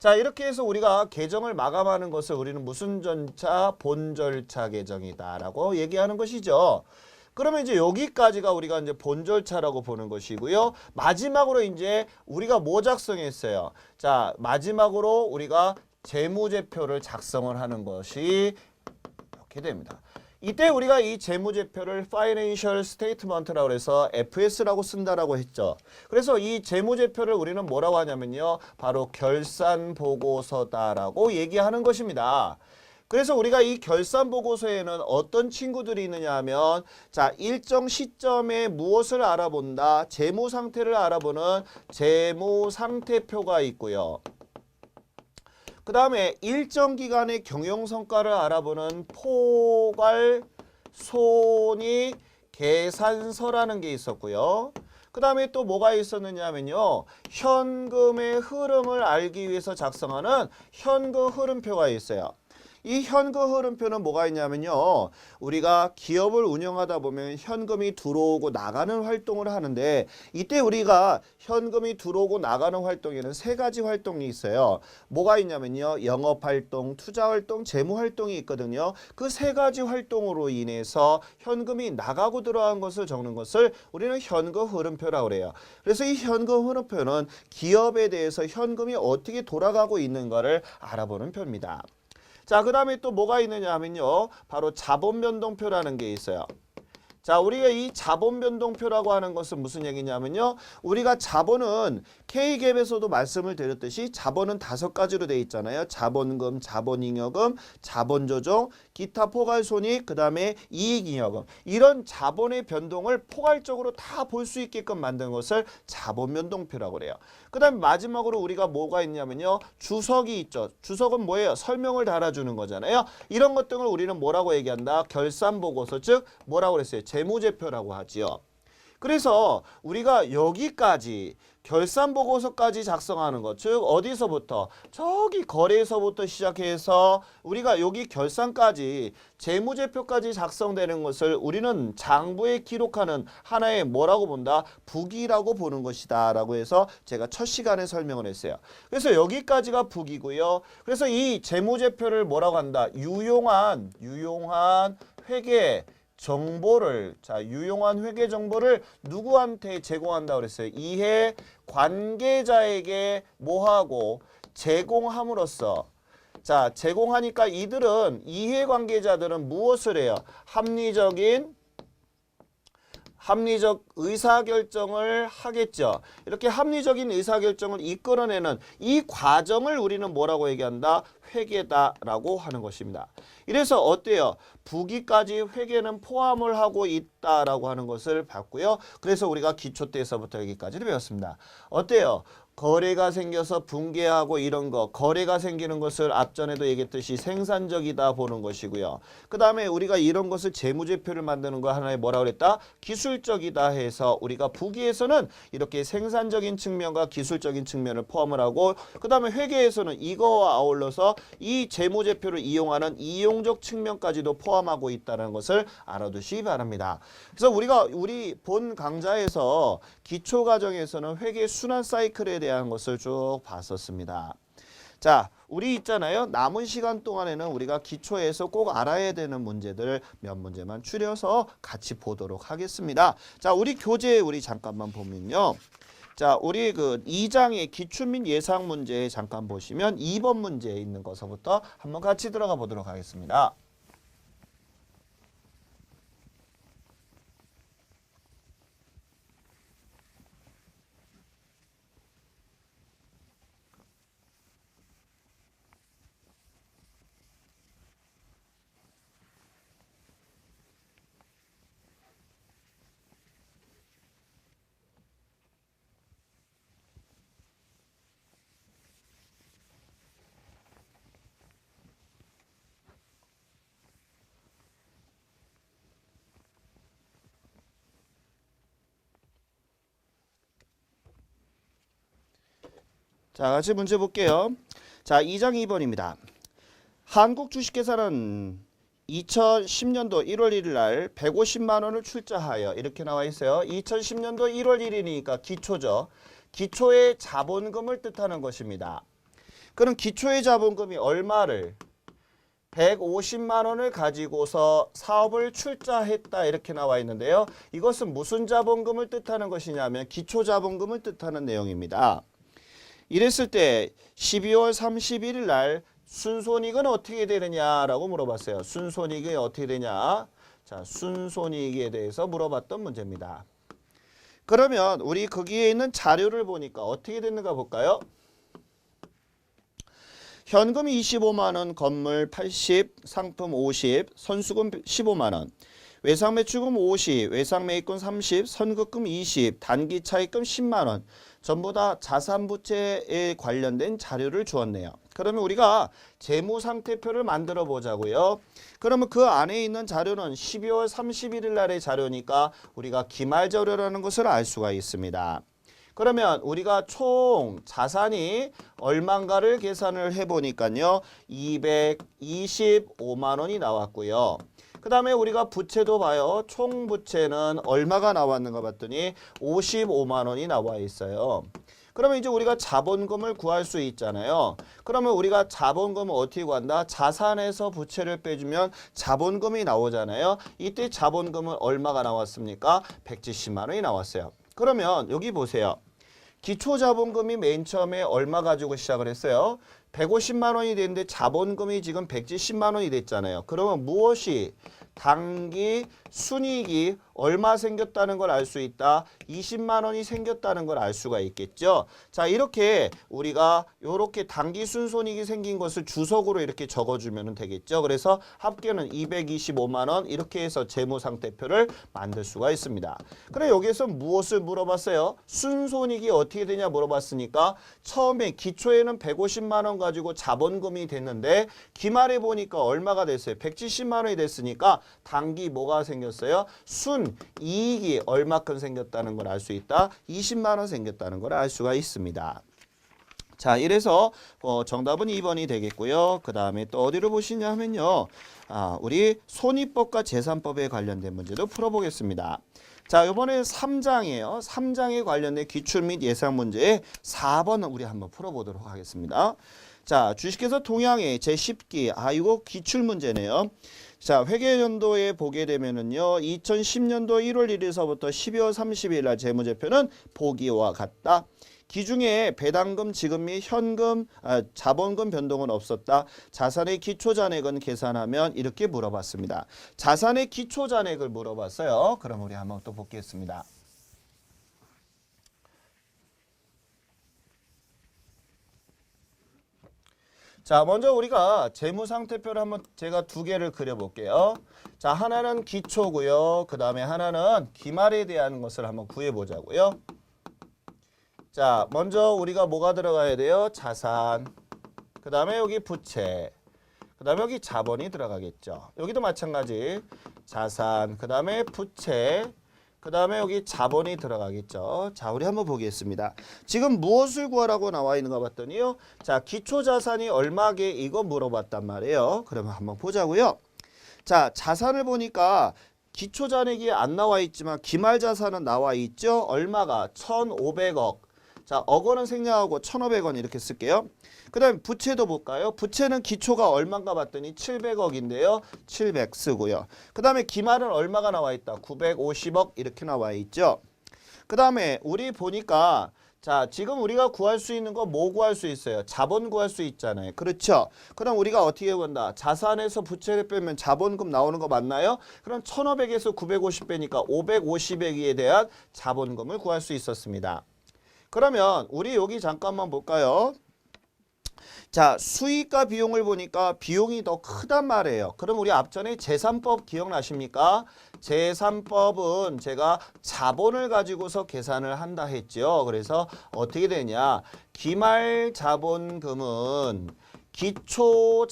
자, 이렇게 해서 우리가 계정을 마감하는 것을 우리는 무슨 절차? 본 절차 계정이다라고 얘기하는 것이죠. 그러면 이제 여기까지가 우리가 이제 본 절차라고 보는 것이고요. 마지막으로 이제 우리가 뭐 작성했어요? 자, 마지막으로 우리가 재무제표를 작성을 하는 것이 이렇게 됩니다. 이때 우리가 이 재무제표를 Financial Statement라고 해서 FS라고 쓴다라고 했죠. 그래서 이 재무제표를 우리는 뭐라고 하냐면요. 바로 결산보고서다라고 얘기하는 것입니다. 그래서 우리가 이 결산보고서에는 어떤 친구들이 있느냐 하면 자, 일정 시점에 무엇을 알아본다? 재무상태를 알아보는 재무상태표가 있고요. 그 다음에 일정 기간의 경영성과를 알아보는 포괄손익 계산서라는 게 있었고요. 그 다음에 또 뭐가 있었느냐 하면요. 현금의 흐름을 알기 위해서 작성하는 현금 흐름표가 있어요. 이 현금 흐름표는 뭐가 있냐면요. 우리가 기업을 운영하다 보면 현금이 들어오고 나가는 활동을 하는데 이때 우리가 현금이 들어오고 나가는 활동에는 세 가지 활동이 있어요. 뭐가 있냐면요. 영업활동, 투자활동, 재무활동이 있거든요. 그 세 가지 활동으로 인해서 현금이 나가고 들어간 것을 적는 것을 우리는 현금 흐름표라고 그래요. 그래서 이 현금 흐름표는 기업에 대해서 현금이 어떻게 돌아가고 있는가를 알아보는 표입니다. 자, 그 다음에 또 뭐가 있느냐 하면요. 바로 자본변동표라는 게 있어요. 자, 우리가 이 자본변동표라고 하는 것은 무슨 얘기냐면요. 우리가 자본은 K갭에서도 말씀을 드렸듯이 자본은 5가지로 되어 있잖아요. 자본금, 자본잉여금, 자본조정, 기타 포괄손익, 그 다음에 이익잉여금. 이런 자본의 변동을 포괄적으로 다 볼 수 있게끔 만든 것을 자본변동표라고 그래요. 그 다음에 마지막으로 우리가 뭐가 있냐면요. 주석이 있죠. 주석은 뭐예요? 설명을 달아주는 거잖아요. 이런 것 등을 우리는 뭐라고 얘기한다? 결산보고서, 즉 뭐라고 그랬어요? 재무제표라고 하지요. 그래서 우리가 여기까지 결산보고서까지 작성하는 것, 즉 어디서부터? 저기 거래에서부터 시작해서 우리가 여기 결산까지 재무제표까지 작성되는 것을 우리는 장부에 기록하는 하나의 뭐라고 본다? 북이라고 보는 것이다 라고 해서 제가 첫 시간에 설명을 했어요. 그래서 여기까지가 북이고요. 그래서 이 재무제표를 뭐라고 한다? 유용한 회계 정보를, 자, 유용한 회계 정보를 누구한테 제공한다고 그랬어요? 이해 관계자에게 뭐하고 제공함으로써, 자, 제공하니까 이들은, 이해 관계자들은 무엇을 해요? 합리적 의사결정을 하겠죠. 이렇게 합리적인 의사결정을 이끌어내는 이 과정을 우리는 뭐라고 얘기한다? 회계다라고 하는 것입니다. 이래서 어때요? 부기까지 회계는 포함을 하고 있다라고 하는 것을 봤고요. 그래서 우리가 기초 때에서부터 여기까지를 배웠습니다. 어때요? 거래가 생겨서 붕괴하고 이런 거, 거래가 생기는 것을 앞전에도 얘기했듯이 생산적이다 보는 것이고요. 그 다음에 우리가 이런 것을 재무제표를 만드는 거 하나에 뭐라고 그랬다? 기술적이다 해서 우리가 부기에서는 이렇게 생산적인 측면과 기술적인 측면을 포함을 하고, 그 다음에 회계에서는 이거와 아울러서 이 재무제표를 이용하는 이용적 측면까지도 포함하고 있다는 것을 알아두시기 바랍니다. 그래서 우리 본 강좌에서 기초과정에서는 회계 순환 사이클에 대한 것을 쭉 봤었습니다. 자, 우리 있잖아요. 남은 시간 동안에는 우리가 기초에서 꼭 알아야 되는 문제들 몇 문제만 추려서 같이 보도록 하겠습니다. 자, 우리 교재 우리 잠깐만 보면요. 자, 우리 그 2장의 기출 및 예상 문제 잠깐 보시면 2번 문제에 있는 것부터 한번 같이 들어가 보도록 하겠습니다. 자, 같이 문제 볼게요. 자, 2장 2번입니다. 한국주식회사는 2010년도 1월 1일 날 150만 원을 출자하여, 이렇게 나와 있어요. 2010년도 1월 1일이니까 기초죠. 기초의 자본금을 뜻하는 것입니다. 그럼 기초의 자본금이 얼마를 150만 원을 가지고서 사업을 출자했다 이렇게 나와 있는데요. 이것은 무슨 자본금을 뜻하는 것이냐면 기초 자본금을 뜻하는 내용입니다. 이랬을 때 12월 31일 날 순손익은 어떻게 되느냐라고 물어봤어요. 순손익이 어떻게 되냐? 자, 순손익에 대해서 물어봤던 문제입니다. 그러면 우리 거기에 있는 자료를 보니까 어떻게 됐는가 볼까요? 현금 25만 원, 건물 80, 상품 50, 선수금 15만 원, 외상매출금 50, 외상매입금 30, 선급금 20, 단기 차입금 10만 원. 전부 다 자산부채에 관련된 자료를 주었네요. 그러면 우리가 재무상태표를 만들어 보자고요. 그러면 그 안에 있는 자료는 12월 31일 날의 자료니까 우리가 기말자료라는 것을 알 수가 있습니다. 그러면 우리가 총 자산이 얼마인가를 계산을 해보니까요. 225만 원이 나왔고요. 그 다음에 우리가 부채도 봐요. 총 부채는 얼마가 나왔는가 봤더니 55만 원이 나와 있어요. 그러면 이제 우리가 자본금을 구할 수 있잖아요. 그러면 우리가 자본금을 어떻게 구한다? 자산에서 부채를 빼주면 자본금이 나오잖아요. 이때 자본금은 얼마가 나왔습니까? 170만 원이 나왔어요. 그러면 여기 보세요. 기초자본금이 맨 처음에 얼마 가지고 시작을 했어요? 150만 원이 됐는데 자본금이 지금 170만 원이 됐잖아요. 그러면 무엇이 단기 순이익이 얼마 생겼다는 걸 알 수 있다. 20만 원이 생겼다는 걸 알 수가 있겠죠. 자, 이렇게 우리가 이렇게 단기 순손익이 생긴 것을 주석으로 이렇게 적어주면 되겠죠. 그래서 합계는 225만 원 이렇게 해서 재무상태표를 만들 수가 있습니다. 그래 여기에서 무엇을 물어봤어요? 순손익이 어떻게 되냐 물어봤으니까 처음에 기초에는 150만 원 가지고 자본금이 됐는데 기말에 보니까 얼마가 됐어요? 170만 원이 됐으니까 단기 뭐가 생겼어요? 순이익이 얼마큼 생겼다는 걸 알 수 있다. 20만 원 생겼다는 걸 알 수가 있습니다. 자, 이래서 정답은 2번이 되겠고요. 그 다음에 또 어디로 보시냐 하면요. 우리 손익법과 재산법에 관련된 문제도 풀어보겠습니다. 자, 이번에 3장이에요. 3장에 관련된 기출 및 예상 문제에 4번 우리 한번 풀어보도록 하겠습니다. 자, 주식회사 동양의 제10기 이거 기출 문제네요. 자, 회계연도에 보게 되면은요. 2010년도 1월 1일서부터 12월 30일 날 재무제표는 보기와 같다. 기중에 배당금, 지급 및 현금, 자본금 변동은 없었다. 자산의 기초잔액은 계산하면 이렇게 물어봤습니다. 자산의 기초잔액을 물어봤어요. 그럼 우리 한번 또 보겠습니다. 자, 먼저 우리가 재무상태표를 한번 제가 두 개를 그려볼게요. 자, 하나는 기초고요. 그 다음에 하나는 기말에 대한 것을 한번 구해보자고요. 자, 먼저 우리가 뭐가 들어가야 돼요? 자산. 그 다음에 여기 부채. 그 다음에 여기 자본이 들어가겠죠. 여기도 마찬가지. 자산. 그 다음에 부채. 그 다음에 여기 자본이 들어가겠죠. 자, 우리 한번 보겠습니다. 지금 무엇을 구하라고 나와 있는가 봤더니요. 자, 기초자산이 얼마게 이거 물어봤단 말이에요. 그러면 한번 보자고요. 자, 자산을 보니까 기초잔액이 안 나와 있지만 기말자산은 나와 있죠. 얼마가? 1,500억. 자, 억원은 생략하고 1,500원 이렇게 쓸게요. 그 다음에 부채도 볼까요? 부채는 기초가 얼마인가 봤더니 700억인데요. 700 쓰고요. 그 다음에 기말은 얼마가 나와 있다? 950억 이렇게 나와 있죠. 그 다음에 우리 보니까 자, 지금 우리가 구할 수 있는 거 뭐 구할 수 있어요? 자본 구할 수 있잖아요. 그렇죠? 그럼 우리가 어떻게 본다? 자산에서 부채를 빼면 자본금 나오는 거 맞나요? 그럼 1,500에서 950 빼니까 550억에 대한 자본금을 구할 수 있었습니다. 그러면 우리 여기 잠깐만 볼까요? 자, 수익과 비용을 보니까 비용이 더 크단 말이에요. 그럼 우리 앞전에 재산법 기억나십니까? 재산법은 제가 자본을 가지고서 계산을 한다 했죠. 그래서 어떻게 되냐? 기말 자본금은 기초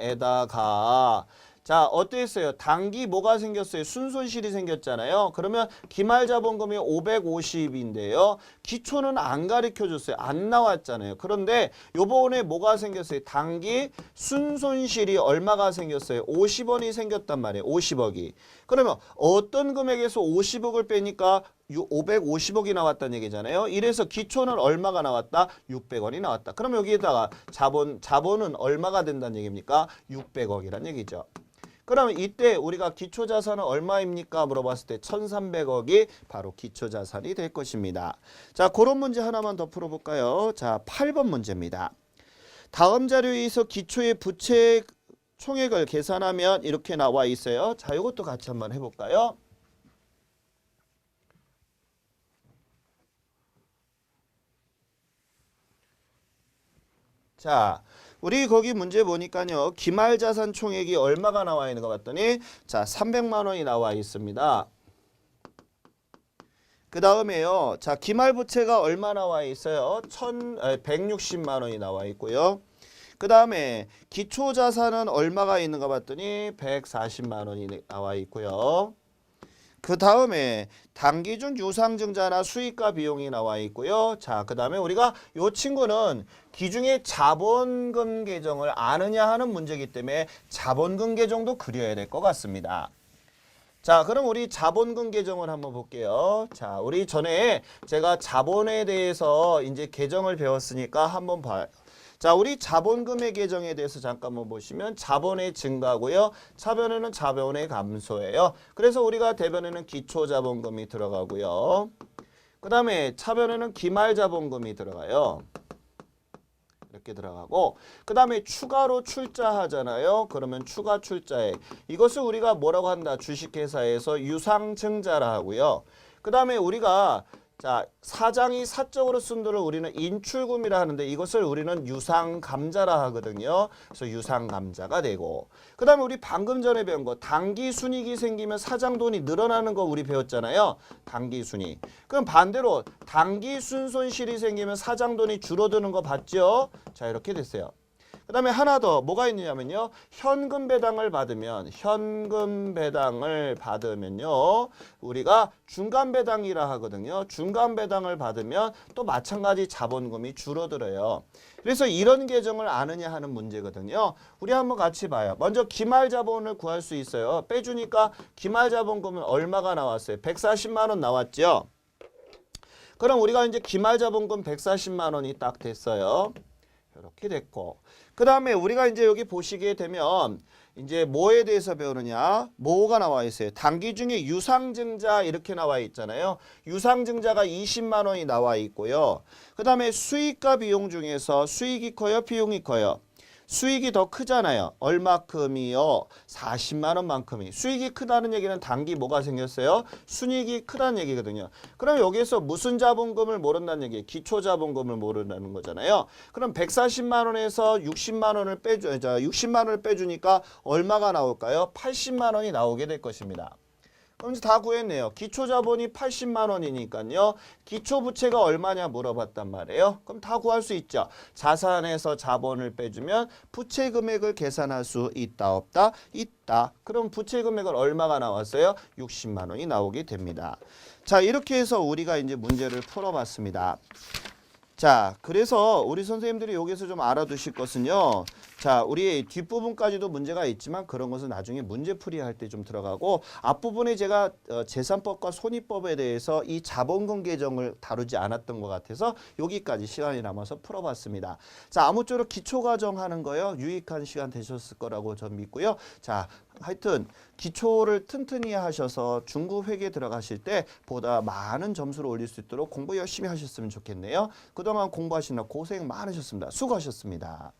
자본금에다가 자, 어땠어요? 단기 뭐가 생겼어요? 순손실이 생겼잖아요. 그러면 기말 자본금이 550인데요. 기초는 안 가르쳐줬어요. 안 나왔잖아요. 그런데 요번에 뭐가 생겼어요? 단기 순손실이 얼마가 생겼어요? 50원이 생겼단 말이에요. 50억이. 그러면 어떤 금액에서 50억을 빼니까 550억이 나왔다는 얘기잖아요. 이래서 기초는 얼마가 나왔다? 600원이 나왔다. 그럼 여기에다가 자본은 얼마가 된다는 얘기입니까? 600억이란 얘기죠. 그럼 이때 우리가 기초자산은 얼마입니까? 물어봤을 때 1300억이 바로 기초자산이 될 것입니다. 자, 그런 문제 하나만 더 풀어볼까요? 자, 8번 문제입니다. 다음 자료에서 기초의 부채 총액을 계산하면 이렇게 나와 있어요. 자, 이것도 같이 한번 해볼까요? 자, 우리 거기 문제 보니까요. 기말자산 총액이 얼마가 나와 있는 거 봤더니 자, 300만 원이 나와 있습니다. 그 다음에요. 자, 기말부채가 얼마 나와 있어요? 160만 원이 나와 있고요. 그 다음에 기초자산은 얼마가 있는가 봤더니 140만 원이 나와 있고요. 그 다음에 당기준 유상증자나 수익과 비용이 나와 있고요. 자, 그 다음에 우리가 이 친구는 기중의 자본금 계정을 아느냐 하는 문제이기 때문에 자본금 계정도 그려야 될 것 같습니다. 자, 그럼 우리 자본금 계정을 한번 볼게요. 자, 우리 전에 제가 자본에 대해서 이제 계정을 배웠으니까 한번 봐요. 자, 우리 자본금의 계정에 대해서 잠깐만 보시면 자본의 증가고요. 차변에는 자본의 감소예요. 그래서 우리가 대변에는 기초자본금이 들어가고요. 그 다음에 차변에는 기말자본금이 들어가요. 이렇게 들어가고 그 다음에 추가로 출자하잖아요. 그러면 추가 출자액. 이것을 우리가 뭐라고 한다? 주식회사에서 유상증자라 하고요. 그 다음에 우리가 자, 사장이 사적으로 쓴 돈을 우리는 인출금이라 하는데 이것을 우리는 유상감자라 하거든요. 그래서 유상감자가 되고 그 다음에 우리 방금 전에 배운 거 당기순이익이 생기면 사장 돈이 늘어나는 거 우리 배웠잖아요. 당기순이익. 그럼 반대로 당기순손실이 생기면 사장 돈이 줄어드는 거 봤죠? 자, 이렇게 됐어요. 그 다음에 하나 더 뭐가 있느냐면요. 현금 배당을 받으면요. 우리가 중간 배당이라 하거든요. 중간 배당을 받으면 또 마찬가지 자본금이 줄어들어요. 그래서 이런 계정을 아느냐 하는 문제거든요. 우리 한번 같이 봐요. 먼저 기말자본을 구할 수 있어요. 빼주니까 기말자본금은 얼마가 나왔어요? 140만 원 나왔죠. 그럼 우리가 이제 기말자본금 140만 원이 딱 됐어요. 이렇게 됐고 그 다음에 우리가 이제 여기 보시게 되면 이제 뭐에 대해서 배우느냐 뭐가 나와 있어요. 단기 중에 유상증자 이렇게 나와 있잖아요. 유상증자가 20만 원이 나와 있고요. 그 다음에 수익과 비용 중에서 수익이 커요? 비용이 커요? 수익이 더 크잖아요. 얼마큼이요? 40만 원만큼이. 수익이 크다는 얘기는 단기 뭐가 생겼어요? 순이익이 크다는 얘기거든요. 그럼 여기에서 무슨 자본금을 모른다는 얘기예요? 기초자본금을 모른다는 거잖아요. 그럼 140만 원에서 60만 원을 60만 원을 빼주니까 얼마가 나올까요? 80만 원이 나오게 될 것입니다. 그럼 이제 다 구했네요. 기초자본이 80만 원이니까요. 기초부채가 얼마냐 물어봤단 말이에요. 그럼 다 구할 수 있죠. 자산에서 자본을 빼주면 부채 금액을 계산할 수 있다 없다? 있다. 그럼 부채 금액은 얼마가 나왔어요? 60만 원이 나오게 됩니다. 자, 이렇게 해서 우리가 이제 문제를 풀어봤습니다. 자, 그래서 우리 선생님들이 여기서 좀 알아두실 것은요. 자, 우리 뒷부분까지도 문제가 있지만 그런 것은 나중에 문제풀이 할 때 좀 들어가고 앞부분에 제가 재산법과 손익법에 대해서 이 자본금 계정을 다루지 않았던 것 같아서 여기까지 시간이 남아서 풀어봤습니다. 자, 아무쪼록 기초과정 하는 거요. 유익한 시간 되셨을 거라고 전 믿고요. 자, 하여튼 기초를 튼튼히 하셔서 중급회계 들어가실 때 보다 많은 점수를 올릴 수 있도록 공부 열심히 하셨으면 좋겠네요. 그동안 공부하시느라 고생 많으셨습니다. 수고하셨습니다.